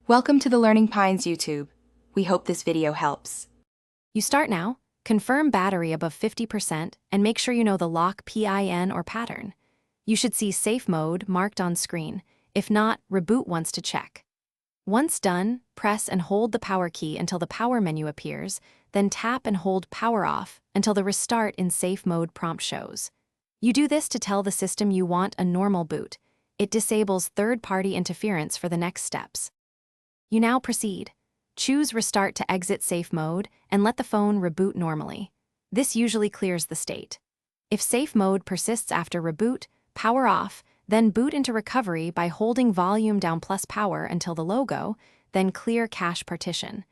Welcome to the Learning Pines YouTube. We hope this video helps. You start now, confirm battery above 50%, and make sure you know the lock PIN or pattern. You should see Safe Mode marked on screen. If not, reboot once to check. Once done, press and hold the power key until the power menu appears, then tap and hold Power Off until the Restart in Safe Mode prompt shows. You do this to tell the system you want a normal boot. It disables third-party interference for the next steps. You now proceed. Choose Restart to exit Safe Mode and let the phone reboot normally. This usually clears the state. If Safe Mode persists after reboot, power off, then boot into recovery by holding volume down plus power until the logo, then clear cache partition.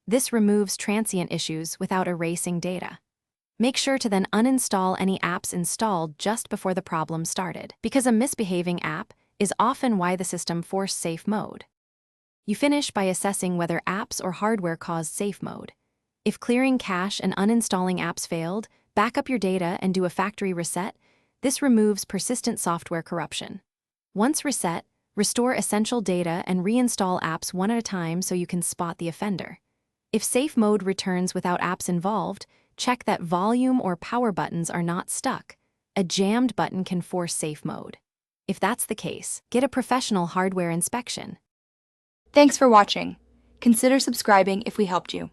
This removes transient issues without erasing data. Make sure to then uninstall any apps installed just before the problem started, because a misbehaving app is often why the system forced Safe Mode. You finish by assessing whether apps or hardware caused Safe Mode. If clearing cache and uninstalling apps failed, back up your data and do a factory reset. This removes persistent software corruption. Once reset, restore essential data and reinstall apps one at a time so you can spot the offender. If Safe Mode returns without apps involved, check that volume or power buttons are not stuck. A jammed button can force Safe Mode. If that's the case, get a professional hardware inspection. Thanks for watching. Consider subscribing if we helped you.